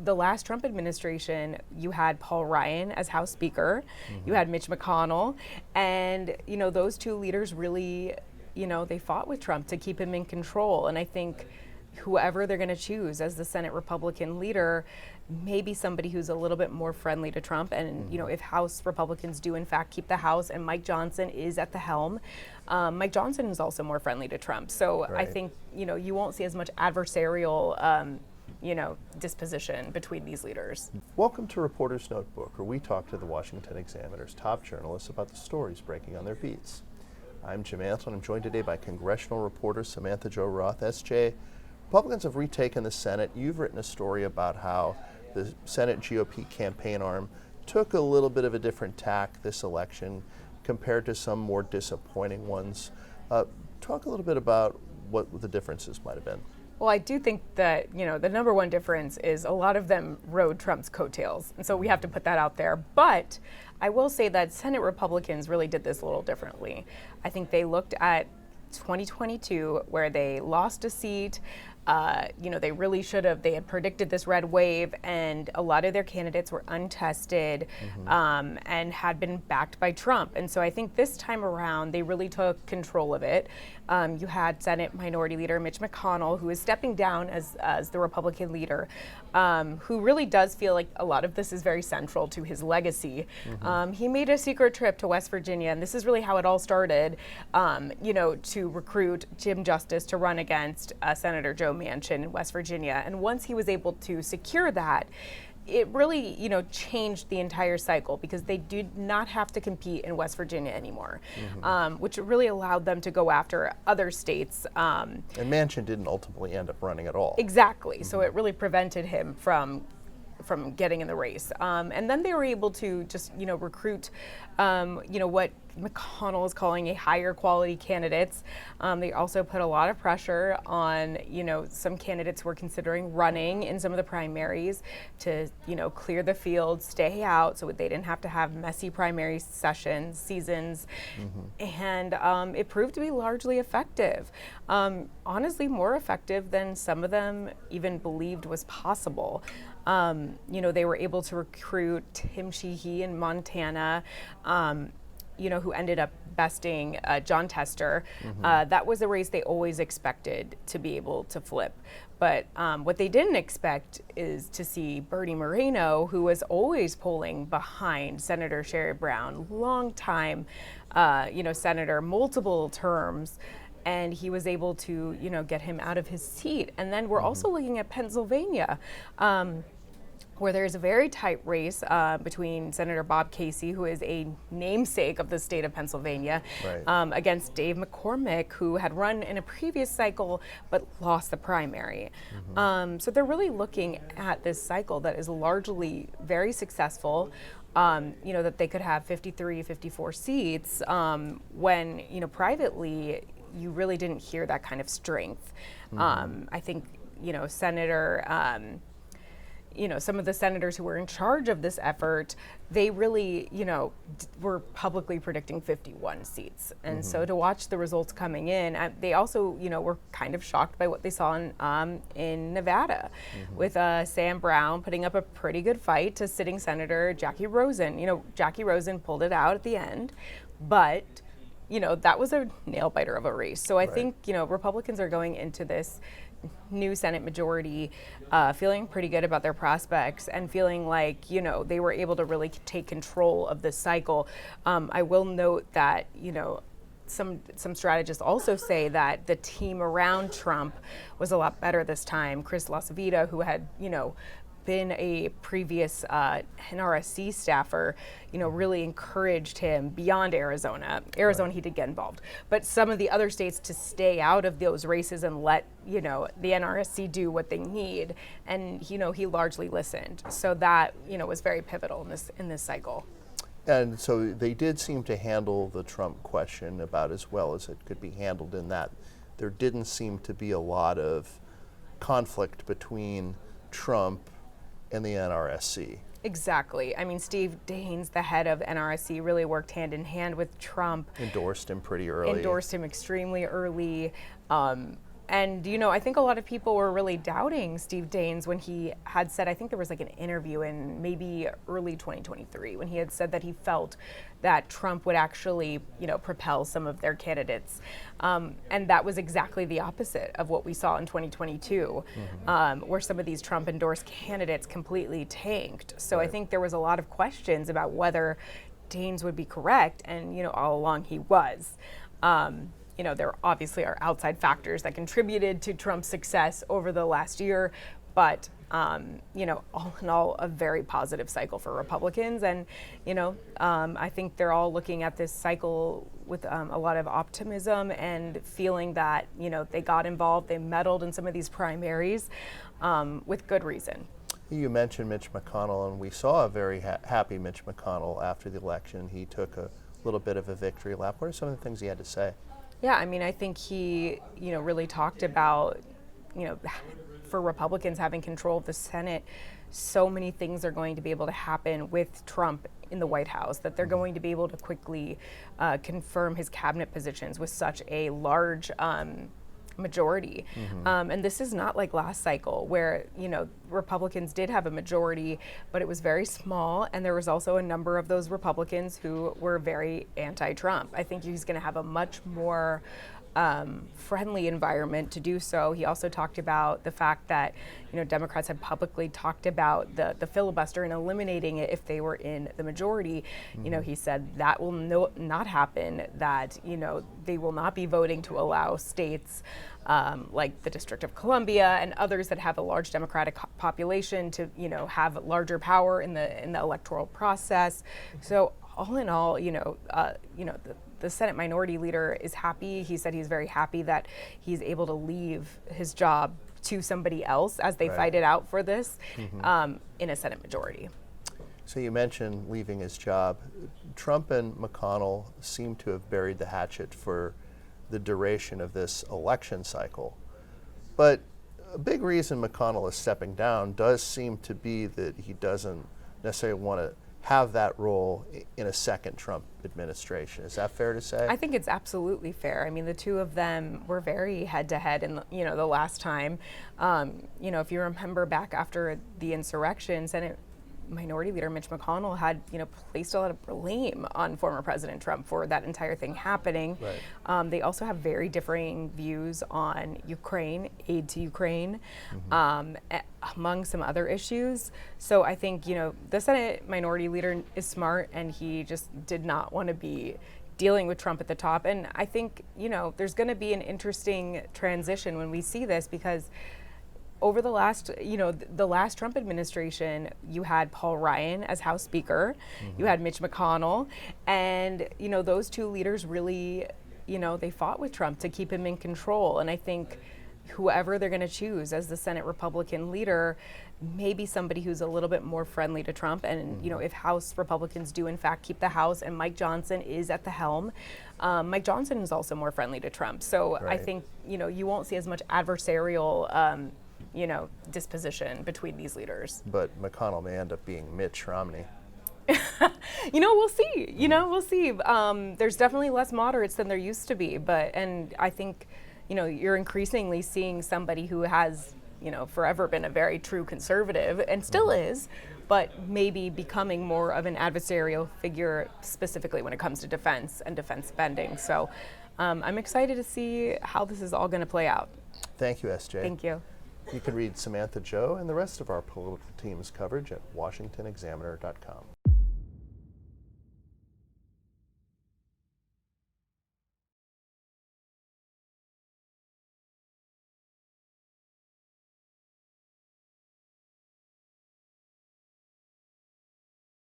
the last Trump administration, you had Paul Ryan as House Speaker, you had Mitch McConnell, and those two leaders really, they fought with Trump to keep him in control. And I think whoever they're going to choose as the Senate Republican leader, maybe somebody who's a little bit more friendly to Trump. And if House Republicans do in fact keep the House and Mike Johnson is at the helm, Mike Johnson is also more friendly to Trump. So I think you won't see as much adversarial disposition between these leaders. Welcome to Reporter's Notebook, where we talk to the Washington Examiner's top journalists about the stories breaking on their beats. I'm Jim Antle, and I'm joined today by Congressional reporter Samantha-Jo Roth. SJ, Republicans have retaken the Senate. You've written a story about how the Senate GOP campaign arm took a little bit of a different tack this election compared to some more disappointing ones. Talk a little bit about what the differences might have been. Well, I do think that, the number one difference is a lot of them rode Trump's coattails. And so we have to put that out there. But I will say that Senate Republicans really did this a little differently. I think they looked at 2022, where they lost a seat. They really should have. They had predicted this red wave, and a lot of their candidates were untested and had been backed by Trump. And so I think this time around, they really took control of it. You had Senate Minority Leader Mitch McConnell, who is stepping down as the Republican leader, who really does feel like a lot of this is very central to his legacy. He made a secret trip to West Virginia, and this is really how it all started, to recruit Jim Justice to run against Senator Joe Manchin in West Virginia. And once he was able to secure that, it really, changed the entire cycle, because they did not have to compete in West Virginia anymore, which really allowed them to go after other states. And Manchin didn't ultimately end up running at all. Exactly. So it really prevented him from getting in the race. And then they were able to just, recruit, what McConnell is calling a higher quality candidates. They also put a lot of pressure on, some candidates who were considering running in some of the primaries to, clear the field, stay out, so they didn't have to have messy primary seasons. And it proved to be largely effective. Honestly, more effective than some of them even believed was possible. They were able to recruit Tim Sheehy in Montana, who ended up besting John Tester. That was a race they always expected to be able to flip. But what they didn't expect is to see Bernie Moreno, who was always polling behind Senator Sherrod Brown, long time, senator, multiple terms. And he was able to, get him out of his seat. And then we're also looking at Pennsylvania, where there's a very tight race between Senator Bob Casey, who is a namesake of the state of Pennsylvania, against Dave McCormick, who had run in a previous cycle but lost the primary. So they're really looking at this cycle that is largely very successful. That they could have 53, 54 seats when, privately, you really didn't hear that kind of strength. I think, Senator, some of the senators who were in charge of this effort, they really, were publicly predicting 51 seats. And so to watch the results coming in, they also, were kind of shocked by what they saw in Nevada with Sam Brown putting up a pretty good fight to sitting Senator Jackie Rosen. Jackie Rosen pulled it out at the end, but that was a nail biter of a race. So I think, Republicans are going into this new Senate majority feeling pretty good about their prospects and feeling like, they were able to really take control of this cycle. I will note that, some strategists also say that the team around Trump was a lot better this time. Chris LaCivita, who had, been a previous NRSC staffer, really encouraged him beyond Arizona. Arizona, he did get involved, but some of the other states to stay out of those races and let, the NRSC do what they need. And, he largely listened. So that, was very pivotal in this cycle. And so they did seem to handle the Trump question about as well as it could be handled, in that there didn't seem to be a lot of conflict between Trump and the NRSC. Exactly. I mean, Steve Daines, the head of NRSC, really worked hand in hand with Trump. Endorsed him pretty early. Endorsed him extremely early. And, you know, I think a lot of people were really doubting Steve Daines when he had said, I think there was like an interview in maybe early 2023, when he had said that he felt that Trump would actually, you know, propel some of their candidates. And that was exactly the opposite of what we saw in 2022, where some of these Trump endorsed candidates completely tanked. So I think there was a lot of questions about whether Daines would be correct, and, you know, all along he was. You know, there obviously are outside factors that contributed to Trump's success over the last year, but, you know, all in all, a very positive cycle for Republicans. And, you know, I think they're all looking at this cycle with a lot of optimism and feeling that, you know, they got involved, they meddled in some of these primaries with good reason. You mentioned Mitch McConnell, and we saw a very happy Mitch McConnell after the election. He took a little bit of a victory lap. What are some of the things he had to say? Yeah, I mean, I think he, you know, really talked about, you know, for Republicans having control of the Senate, so many things are going to be able to happen with Trump in the White House, that they're going to be able to quickly confirm his cabinet positions with such a large majority. And this is not like last cycle where, you know, Republicans did have a majority, but it was very small, and there was also a number of those Republicans who were very anti-Trump. I think he's going to have a much more friendly environment to do so. He also talked about the fact that, you know, Democrats had publicly talked about the filibuster and eliminating it if they were in the majority. You know, he said that will not happen, that, you know, they will not be voting to allow states like the District of Columbia and others that have a large Democratic population to, you know, have larger power in the electoral process. So all in all, you know, the Senate Minority Leader is happy. He said he's very happy that he's able to leave his job to somebody else as they fight it out for this in a Senate majority. So you mentioned leaving his job. Trump and McConnell seem to have buried the hatchet for the duration of this election cycle. But a big reason McConnell is stepping down does seem to be that he doesn't necessarily want to have that role in a second Trump administration. Is that fair to say? I think it's absolutely fair. I mean, the two of them were very head-to-head in, you know, the last time. You know, if you remember back after the insurrection, Senate Minority Leader Mitch McConnell had, you know, placed a lot of blame on former President Trump for that entire thing happening. They also have very differing views on Ukraine, aid to Ukraine, among some other issues. So I think, you know, the Senate Minority Leader is smart, and he just did not want to be dealing with Trump at the top. And I think, you know, there's going to be an interesting transition when we see this, because over the last, you know, the last Trump administration, you had Paul Ryan as House Speaker, you had Mitch McConnell, and, you know, those two leaders really, you know, they fought with Trump to keep him in control. And I think whoever they're going to choose as the Senate Republican leader may be somebody who's a little bit more friendly to Trump. And, you know, if House Republicans do in fact keep the House and Mike Johnson is at the helm, Mike Johnson is also more friendly to Trump. So I think, you know, you won't see as much adversarial you know, disposition between these leaders. But McConnell may end up being Mitch Romney. You know, we'll see. You know, we'll see. There's definitely less moderates than there used to be, and I think, you know, you're increasingly seeing somebody who has, you know, forever been a very true conservative and still is, but maybe becoming more of an adversarial figure, specifically when it comes to defense and defense spending. So I'm excited to see how this is all going to play out. Thank you, SJ. Thank you. You can read Samantha-Jo and the rest of our political team's coverage at washingtonexaminer.com.